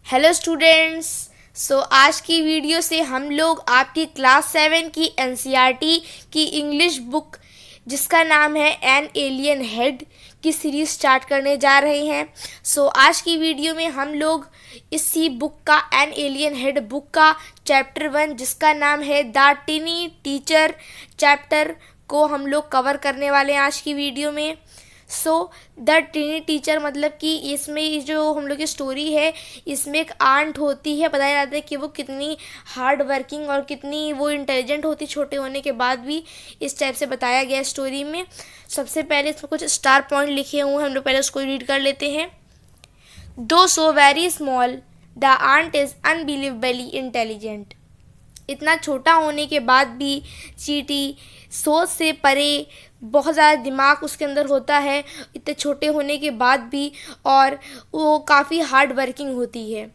Hello students. आज की video से हम लोग आपकी क्लास 7 की एनसीईआरटी की इंग्लिश बुक जिसका नाम है एन एलियन हेड की सीरीज़ स्टार्ट करने जा रहे हैं। आज की वीडियो में हम लोग इसी बुक का एन एलियन हेड बुक का चैप्टर 1 जिसका नाम है द टिनी टीचर चैप्टर को हम लोग कवर करने वाले हैं आज की वीडियो में। द टिनी टीचर मतलब कि इसमें जो हम लोग की स्टोरी है इसमें एक आंट होती है। बताया जाता है कि वो कितनी हार्ड वर्किंग और कितनी वो इंटेलिजेंट होती छोटे होने के बाद भी, इस टाइप से बताया गया स्टोरी में। सबसे पहले इसमें कुछ स्टार पॉइंट लिखे हुए हैं, हम लोग पहले उसको रीड कर लेते हैं। दो so very small the ant is unbelievably intelligent. इतना छोटा होने के बाद भी चींटी सोच से परे बहुत ज़्यादा दिमाग उसके अंदर होता है इतने छोटे होने के बाद भी, और वो काफ़ी हार्ड वर्किंग होती है।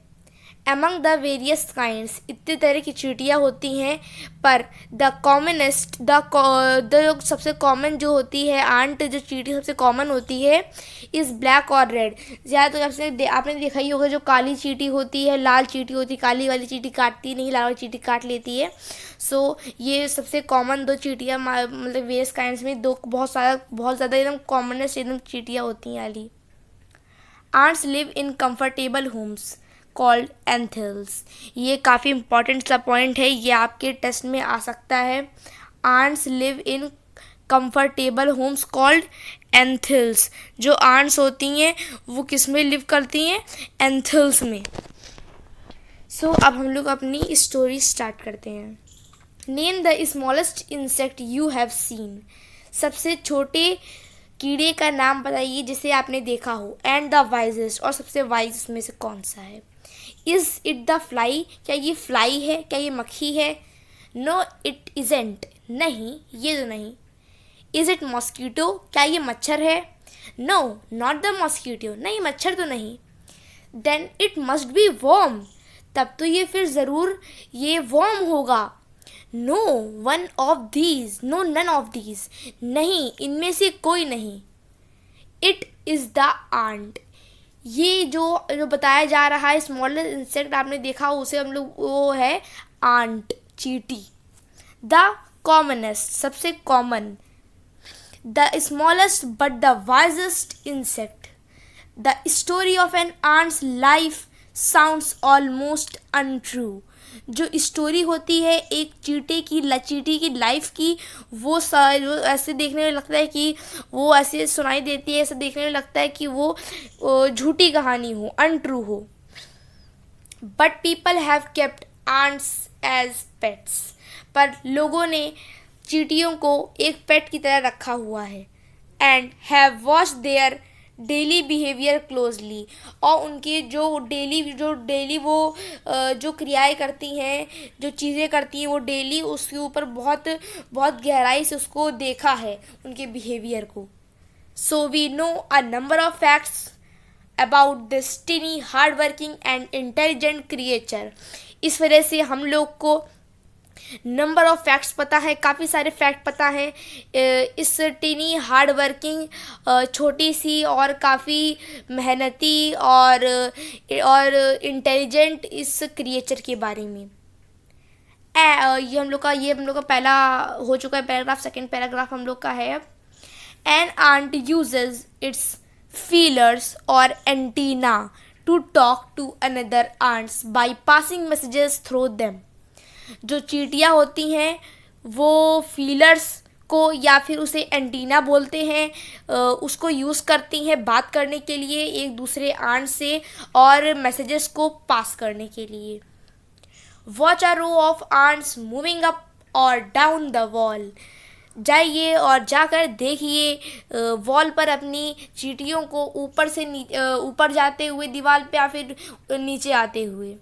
एमंग द वेरियस काइंड्स इतने तरह की चींटियाँ होती हैं, पर द कॉमनेस्ट द सबसे कॉमन जो होती है आंट, जो चींटी सबसे कॉमन होती है इज़ ब्लैक और रेड। ज़्यादातर आपने देखा ही होगा, जो काली चींटी होती है, लाल चींटी होती है, काली वाली चींटी काटती नहीं, लाल वाली चींटी काट लेती है। ये सबसे कॉमन दो चींटियाँ मतलब वेरियस काइंड्स में दो बहुत ज़्यादा एकदम कॉमनेस्ट एकदम चींटियाँ होती हैं वाली। Ants live in comfortable homes called anthills. ये काफ़ी इंपॉर्टेंट सा पॉइंट है, ये आपके टेस्ट में आ सकता है। Ants live in comfortable homes called anthills. जो आंट्स होती हैं वो किस में लिव करती हैं? एंथल्स में। अब हम लोग अपनी स्टोरी स्टार्ट करते हैं। Name the smallest insect you have seen. सबसे छोटे कीड़े का नाम बताइए जिसे आपने देखा हो। एंड द वाइजेस्ट, और सबसे वाइज में से कौन सा है? इज़ इट द फ्लाई, क्या ये फ्लाई है? क्या ये मक्खी है? नो इट इजेंट, नहीं ये तो नहीं। इज़ इट मॉस्किटो, क्या ये मच्छर है? नो नॉट द मॉस्किटो, नहीं मच्छर तो नहीं। Then it must be worm, तब तो ये फिर ज़रूर ये वॉर्म होगा। No one of these, no none of these, नहीं इनमें से कोई नहीं। इट इज़ द आंट, ये जो बताया जा रहा है स्मॉलेस्ट इंसेक्ट आपने देखा उसे हम लोग वो है आंट, चींटी। द कॉमनेस्ट, सबसे common. The smallest but the wisest insect. The story of an ant's life sounds almost untrue. जो स्टोरी होती है एक चींटी की लाइफ की, वो ऐसे देखने में लगता है कि वो ऐसे सुनाई देती है, ऐसे देखने में लगता है कि वो झूठी कहानी हो, अनट्रू हो। But people have kept ants as pets, पर लोगों ने चींटियों को एक पेट की तरह रखा हुआ है। And have watched their daily behaviour closely, और उनके जो डेली वो जो क्रियाएं करती हैं, जो चीज़ें करती हैं, वो डेली उसके ऊपर बहुत बहुत गहराई से उसको देखा है, उनके बिहेवियर को। So we know a number of facts about this tiny hard working and intelligent creature. इस वजह से हम लोग को नंबर ऑफ फैक्ट्स पता है, काफ़ी सारे फैक्ट पता है इस टीनी हार्ड वर्किंग छोटी सी और काफ़ी मेहनती और इंटेलिजेंट इस क्रिएचर के बारे में। ये हम लोग का पहला हो चुका है पैराग्राफ। सेकंड पैराग्राफ हम लोग का है। An ant uses its feelers और antennae to talk to another ants by passing messages through them. जो चींटियाँ होती हैं वो फीलर्स को या फिर उसे एंटीना बोलते हैं, उसको यूज़ करती हैं बात करने के लिए एक दूसरे आंट से और मैसेजेस को पास करने के लिए। Watch a row of ants moving up और डाउन द वॉल। जाइए और जाकर देखिए वॉल पर अपनी चींटियों को ऊपर से ऊपर जाते हुए दीवार पे या फिर नीचे आते हुए।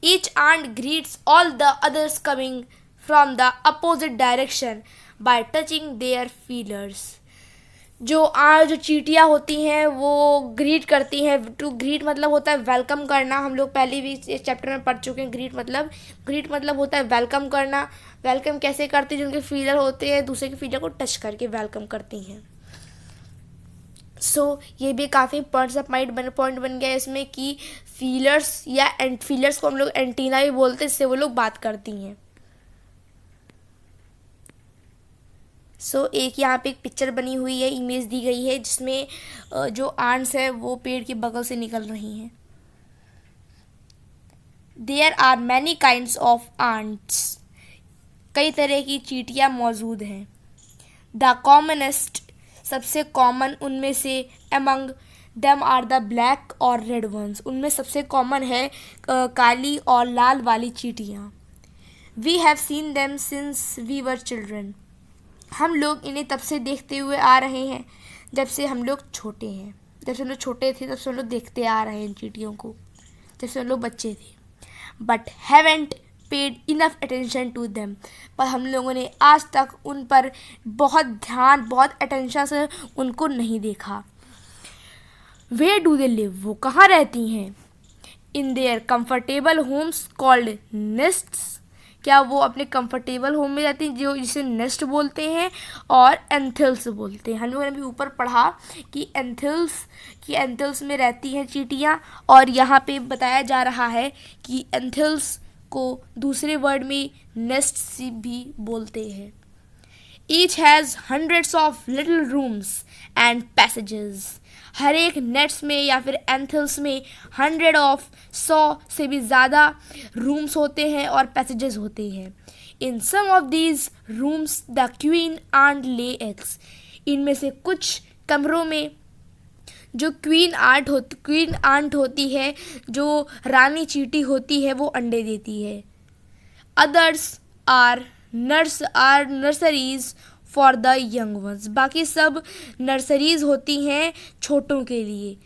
Each ant greets all the others coming from the opposite direction by touching their feelers. जो चींटियाँ होती हैं वो ग्रीट करती हैं। टू ग्रीट मतलब होता है वेलकम करना, हम लोग पहले भी इस चैप्टर में पढ़ चुके हैं। ग्रीट मतलब होता है वेलकम करना। वेलकम कैसे करती हैं? जिनके फीलर होते हैं दूसरे के फीलर को टच करके वेलकम करती हैं। सो ये भी काफ़ी पॉइंट बन गया है इसमें कि फीलर्स या फीलर्स को हम लोग एंटीना भी बोलते हैं, इससे वो लोग बात करती हैं। एक यहाँ पे एक पिक्चर बनी हुई है, इमेज दी गई है जिसमें जो आंट्स है वो पेड़ के बगल से निकल रही हैं। There are many kinds of ants, कई तरह की चींटियाँ मौजूद हैं। द कॉमनेस्ट, सबसे कॉमन उनमें से, among them are the black और रेड वंस, उनमें सबसे कॉमन है काली और लाल वाली चींटियाँ। We have seen them since we were children, हम लोग इन्हें तब से देखते हुए आ रहे हैं जब से हम लोग छोटे हैं। जब से हम लोग छोटे थे तब से हम लोग देखते आ रहे हैं इन चींटियों को, जब से हम लोग बच्चे थे। But haven't paid enough attention to them, पर हम लोगों ने आज तक उन पर बहुत अटेंशन से उनको नहीं देखा। वेयर डू दे लिव, वो कहाँ रहती हैं? In their comfortable homes called nests, क्या वो अपने कंफर्टेबल होम में रहती हैं जो जिसे नेस्ट बोलते हैं, और एंथल्स बोलते हैं। हम लोगों ने भी ऊपर पढ़ा कि एंथल्स में रहती हैं चींटियाँ, और यहाँ पे बताया जा रहा है कि एंथल्स को दूसरे वर्ड में नेस्ट भी बोलते हैं। Each has hundreds of little rooms and passages, हर एक नेट्स में या फिर एंथल्स में 100 से भी ज़्यादा रूम्स होते हैं और पैसेजेस होते हैं। In some of these rooms the queen ant lay eggs, इनमें से कुछ कमरों में जो क्वीन आंट होती है, जो रानी चींटी होती है, वो अंडे देती है। Others are nurseries for the young ones, बाकी सब नर्सरीज होती हैं छोटों के लिए,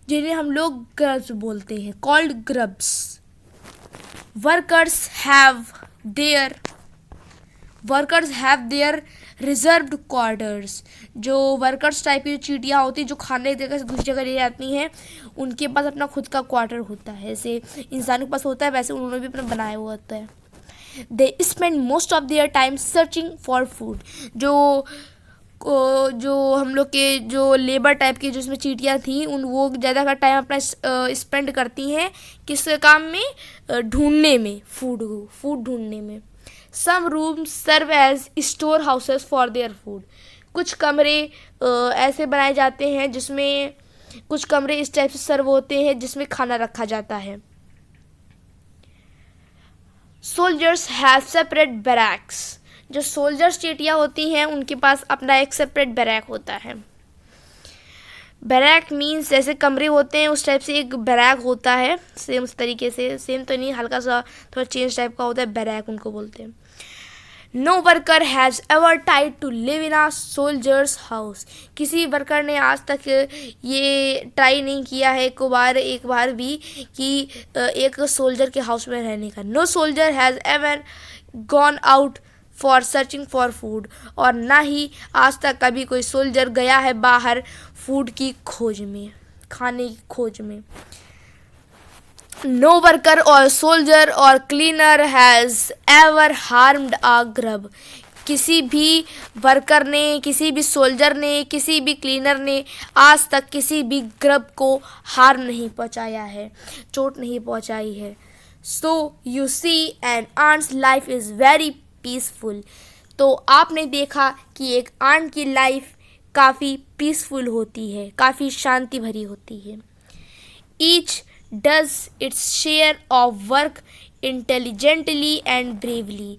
जिन्हें हम लोग ग्रब्स बोलते हैं, called grubs. Workers have their reserved quarters, जो वर्कर्स टाइप की चींटियाँ होती हैं जो खाने की जगह से दूसरी जगह ले जाती हैं, उनके पास अपना खुद का क्वार्टर होता है। जैसे इंसानों के पास होता है वैसे उन्होंने भी अपना बनाया हुआ होता है। They spend most of their time searching for food, जो हम लोग के जो लेबर टाइप की जिसमें चींटियाँ थी वो ज़्यादा का टाइम अपना स्पेंड करती हैं किस काम में? ढूंढने में, फूड ढूंढने में। Some rooms serve as storehouses for their food, कुछ कमरे ऐसे बनाए जाते हैं जिसमें कुछ कमरे इस टाइप से सर्व होते हैं जिसमें खाना रखा जाता है। सोल्जर्स हैव सेपरेट बैरक्स, जो सोल्जर्स चींटियाँ होती हैं उनके पास अपना एक सेपरेट बैरक होता है। बैरक मीन्स जैसे कमरे होते हैं उस टाइप से एक बैरक होता है, सेम उस तरीके से, सेम तो नहीं, हल्का सा थोड़ा चेंज टाइप का होता है, बैरक उनको बोलते हैं। No worker has ever tried to live in a soldier's house, किसी वर्कर ने आज तक ये ट्राई नहीं किया है एक बार भी कि एक सोल्जर के हाउस में रहने का। No soldier has ever gone out for searching for food, और ना ही आज तक कभी कोई सोल्जर गया है बाहर फूड की खोज में, खाने की खोज में। नो वर्कर और सोल्जर और cleaner has ever harmed a grub, किसी भी वर्कर ने, किसी भी सोल्जर ने, किसी भी क्लीनर ने आज तक किसी भी ग्रब को हार्म नहीं पहुंचाया है, चोट नहीं पहुंचाई है। So you see an ant's life is very peaceful, तो आपने देखा कि एक आंट की लाइफ काफ़ी पीसफुल होती है, काफ़ी शांति भरी होती है। Each does its share of work intelligently and bravely,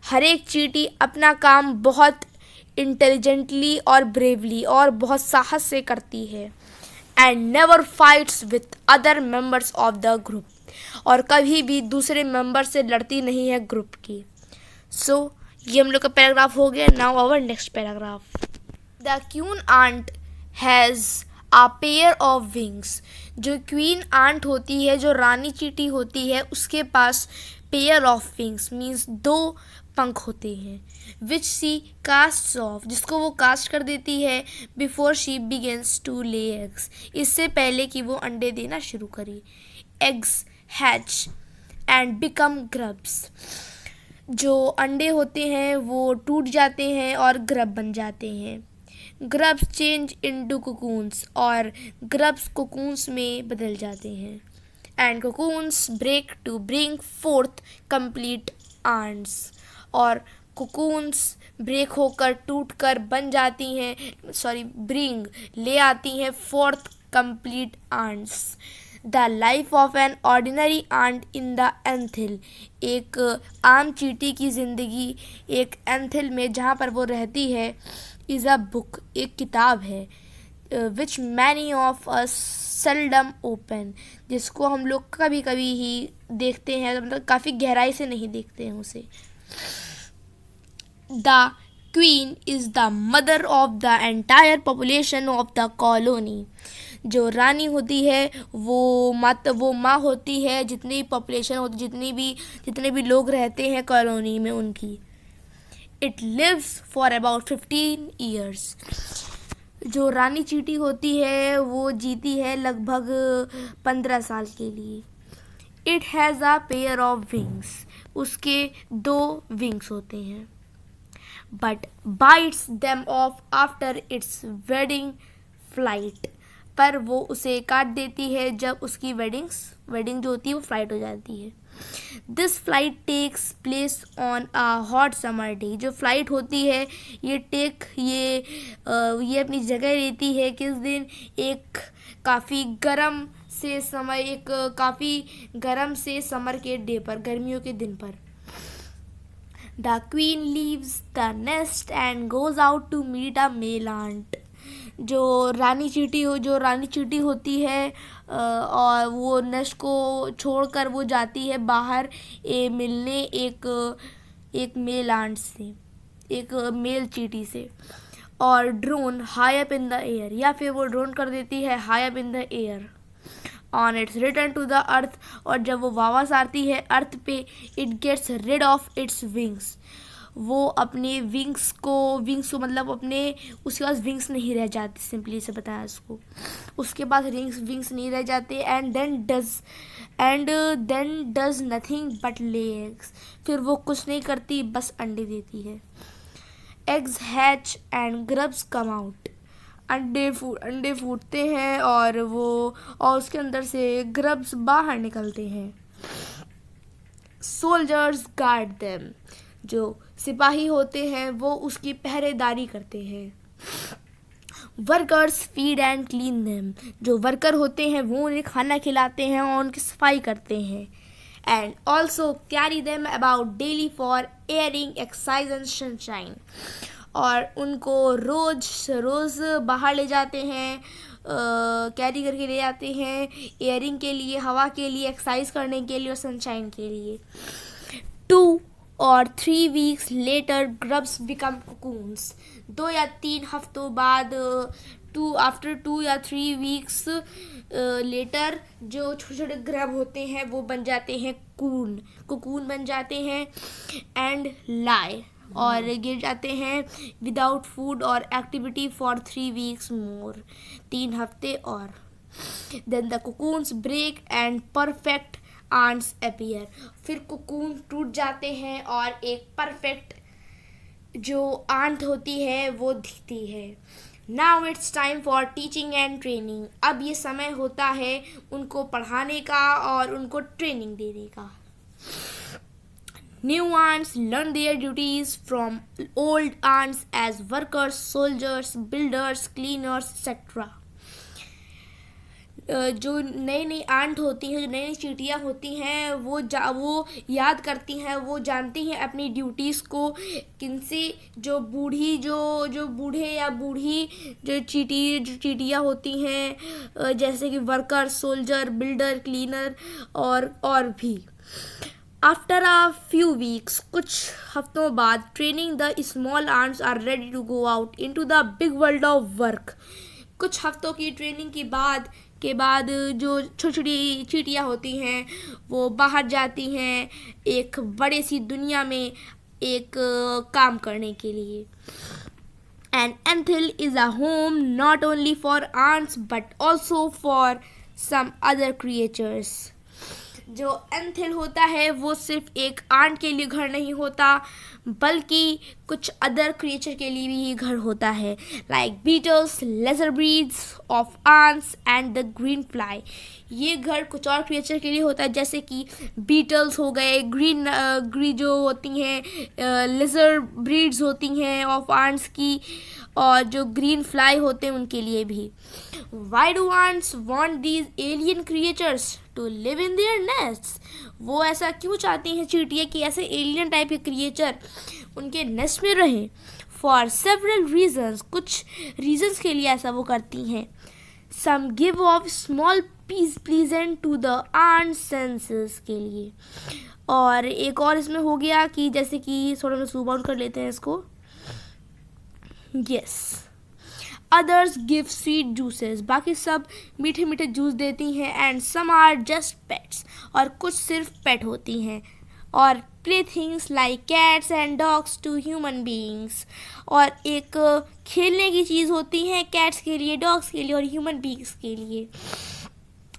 हर एक चींटी अपना काम बहुत इंटेलिजेंटली और ब्रेवली और बहुत साहस से करती है। And never fights with other members of the group, और कभी भी दूसरे मेंबर से लड़ती नहीं है ग्रुप की। सो ये हम लोग का पैराग्राफ हो गया। Now our next paragraph. The queen ant has a pair of wings, जो क्वीन आंट होती है, जो रानी चींटी होती है, उसके पास पेयर ऑफ विंग्स मीन्स 2 पंख होते हैं। विच शी कास्ट ऑफ, जिसको वो कास्ट कर देती है before she begins to lay eggs, इससे पहले कि वो अंडे देना शुरू करे। Eggs hatch and become grubs, जो अंडे होते हैं वो टूट जाते हैं और ग्रब बन जाते हैं। ग्रब्स चेंज इनटू कोकून्स, और ग्रब्स कोकून्स में बदल जाते हैं। And cocoons break to bring forth complete ants, और कोकून्स ब्रेक होकर टूट कर बन जाती हैं, ब्रिंग ले आती हैं forth complete ants. The life of an ordinary ant in the anthill, एक आम चींटी की ज़िंदगी एक एंथिल में जहाँ पर वो रहती है, इज़ अ बुक, एक किताब है, which many of us seldom open, जिसको हम लोग कभी कभी ही देखते हैं, मतलब काफ़ी गहराई से नहीं देखते हैं उसे। The queen is the mother of the entire population of the colony, जो रानी होती है वो माँ होती है जितनी पॉपुलेशन होती, जितने भी लोग रहते हैं कॉलोनी में उनकी। It lives for about 15 years, जो रानी चींटी होती है वो जीती है लगभग 15 साल के लिए। It has a pair of wings, उसके 2 विंग्स होते हैं। But bytes them of after it's wedding flight, पर वो उसे काट देती है जब उसकी वेडिंग जो होती है वो फ्लाइट हो जाती है। This flight takes place on a hot summer day, जो फ्लाइट होती है ये अपनी जगह लेती है किस दिन, एक काफ़ी गर्म से समर के डे पर, गर्मियों के दिन पर। The queen leaves the nest and goes out to meet a male ant, जो रानी चींटी होती है और वो नेस्ट को छोड़कर वो जाती है बाहर मिलने एक मेल आंट से, एक मेल चींटी से। और drone high up in the air, या फिर वो ड्रोन कर देती है high up in the air on its return to the earth, और जब वो वापस आती है अर्थ पे, it gets rid of its wings, वो अपने विंग्स को मतलब उसके पास विंग्स नहीं रह जाते, सिंपली से बताया उसको, उसके पास विंग्स नहीं रह जाते। And then does nothing but lay eggs, फिर वो कुछ नहीं करती, बस अंडे देती है। Eggs hatch and grubs come out, अंडे फूटते हैं और उसके अंदर से ग्रब्स बाहर निकलते हैं। सोल्जर्स गार्ड देम, जो सिपाही होते हैं वो उसकी पहरेदारी करते हैं। Workers feed and clean them, जो वर्कर होते हैं वो उन्हें खाना खिलाते हैं और उनकी सफाई करते हैं। And also carry them about daily for airing, exercise and sunshine, और उनको रोज़ बाहर ले जाते हैं, कैरी करके ले जाते हैं एयरिंग के लिए, हवा के लिए, एक्सरसाइज करने के लिए और सनशाइन के लिए। 2 or 3 weeks later grubs become cocoons, 2 या 3 हफ्तों बाद आफ्टर 2 या 3 weeks लेटर जो छोटे छोटे ग्रब होते हैं वो बन जाते हैं कोकून बन जाते हैं। एंड लाई, और गिर जाते हैं विदाउट फूड और एक्टिविटी फॉर 3 weeks मोर, 3 हफ्ते और। Then the cocoons break and perfect ants appear, फिर कोकून टूट जाते हैं और एक परफेक्ट जो आंट होती है वो दिखती है। Now it's time for teaching and training, अब ये समय होता है उनको पढ़ाने का और उनको ट्रेनिंग देने का। New ants learn their duties from old ants as workers, soldiers, builders, cleaners etcetera. जो नई आंट होती हैं, जो नई चींटियाँ होती हैं, वो याद करती हैं, वो जानती हैं अपनी ड्यूटीज़ को किनसे, जो बूढ़े या बूढ़ी जो चींटियाँ होती हैं, जैसे कि वर्कर, सोल्जर, बिल्डर, क्लीनर और भी। आफ्टर अ फ्यू वीक्स, कुछ हफ्तों बाद, training the small ants are ready to go out into the big world of work. कुछ हफ्तों की ट्रेनिंग के बाद जो छोटी छोटी चींटियाँ होती हैं वो बाहर जाती हैं एक बड़ी सी दुनिया में एक काम करने के लिए। An anthill is a home not only for ants but also for some other creatures. जो एंथिल होता है वो सिर्फ एक आंट के लिए घर नहीं होता, बल्कि कुछ अदर क्रिएचर के लिए भी घर होता है, like beetles, lesser breeds of ants and the green fly. ये घर कुछ और क्रिएचर के लिए होता है, जैसे कि बीटल्स हो गए, ग्रीन जो होती हैं, लेजर ब्रीड्स होती हैं ऑफ आंट्स की, और जो ग्रीन फ्लाई होते हैं उनके लिए भी। Why do ants want these alien creatures to live in their nests? वो ऐसा क्यों चाहती हैं चींटियाँ कि ऐसे एलियन टाइप के क्रिएचर उनके नेस्ट में रहें? फॉर सेवरल रीजन्स, कुछ रीजन्स के लिए ऐसा वो करती हैं। Some give off small piece pleasant to the ant senses के लिए। और एक और इसमें हो गया कि जैसे कि थोड़ा मैं जूम आउट कर लेते हैं इसको। Yes, others give sweet juices, बाकी सब मीठे मीठे जूस देती हैं। And some are just pets, और कुछ सिर्फ पेट होती हैं। और play things like cats and dogs to human beings, और एक खेलने की चीज़ होती हैं कैट्स के लिए, डॉग्स के लिए और ह्यूमन बीइंग्स के लिए।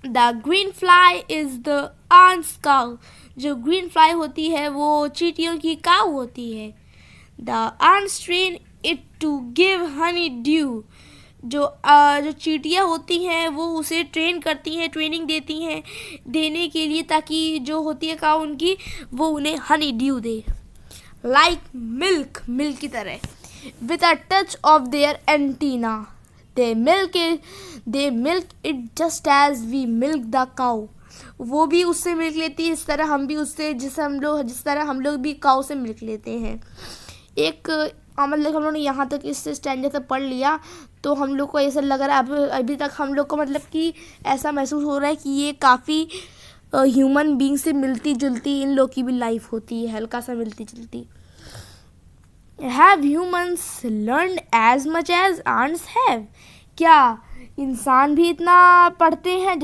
The green fly is the ants cow, जो ग्रीन फ्लाई होती है वो चींटियों की काऊ होती है। The ants train it to give honey dew, जो चींटियाँ होती हैं वो उसे ट्रेन करती हैं, ट्रेनिंग देती हैं देने के लिए, ताकि जो होती है काऊ उनकी, वो उन्हें honeydew they, like milk, milk की तरह। With a touch of their antenna they milk it just as we milk the cow, वो भी उससे मिल्क लेती है इस तरह हम भी उससे, जिस तरह हम लोग भी काऊ से मिल्क लेते हैं। एक मतलब हम लोग ने यहाँ तक इस स्टैंडर्ड तक पढ़ लिया, तो हम लोग को ऐसा लग रहा है अभी तक हम लोग को मतलब कि ऐसा महसूस हो रहा है कि ये काफ़ी ह्यूमन बीइंग से मिलती जुलती इन लोग की भी लाइफ होती है, हल्का सा मिलती जुलती। Have humans learn as much as ants have, क्या इंसान भी इतना पढ़ते हैं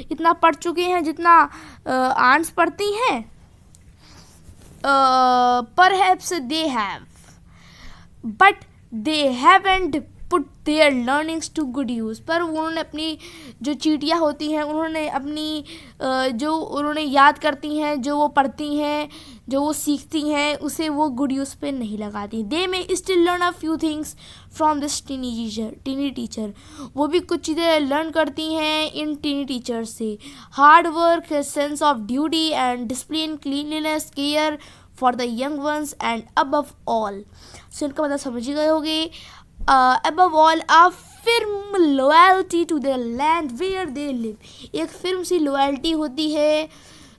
इतना पढ़ चुके हैं जितना आंट्स पढ़ती हैं? Perhaps they have, but they haven't put their learnings to good use। पर उन्होंने अपनी जो चींटियाँ होती हैं उन्होंने अपनी जो उन्होंने याद करती हैं, जो वो पढ़ती हैं, जो वो सीखती हैं, उसे वो गुड यूज़ पे नहीं लगाती। They may still learn a few things from this tiny teacher, वो भी कुछ चीज़ें लर्न करती हैं इन टीनी टीचर से। Hard work, sense of duty and discipline, cleanliness, care for the young ones and above all. So इनका मतलब समझ ही गए होंगे। Above all a firm loyalty to the land where they live, एक फिर्म सी loyalty होती है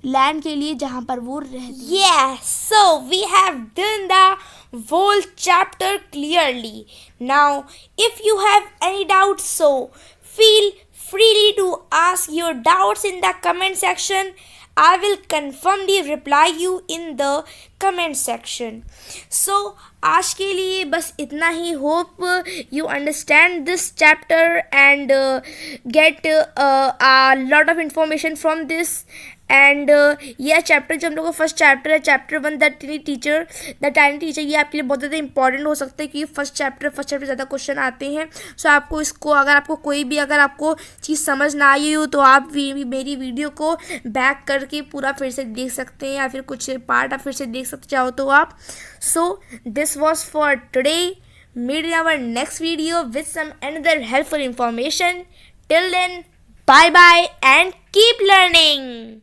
लैंड के लिए जहाँ पर वो रहती है। Yes, so we have done the whole chapter clearly. Now, if you have any doubts, so feel freely to ask your doubts in the comment section. I will confirmly reply you in the comment section. So आज के लिए बस इतना ही। Hope you understand this chapter and get a lot of information from this. And यह chapter जो हम लोग का फर्स्ट चैप्टर है, चैप्टर 1 द टाइनी टीचर, ये आपके लिए बहुत ज़्यादा इंपॉर्टेंट हो सकता है कि फर्स्ट चैप्टर ज़्यादा क्वेश्चन आते हैं। सो आपको इसको अगर आपको चीज़ समझ ना आई हो तो आप मेरी वीडियो को बैक करके पूरा फिर से देख सकते हैं, या फिर कुछ पार्ट आप फिर से देख सकते चाहो तो आप। So this was for today, meet in our next video with some another helpful information. Till then, bye bye and keep learning.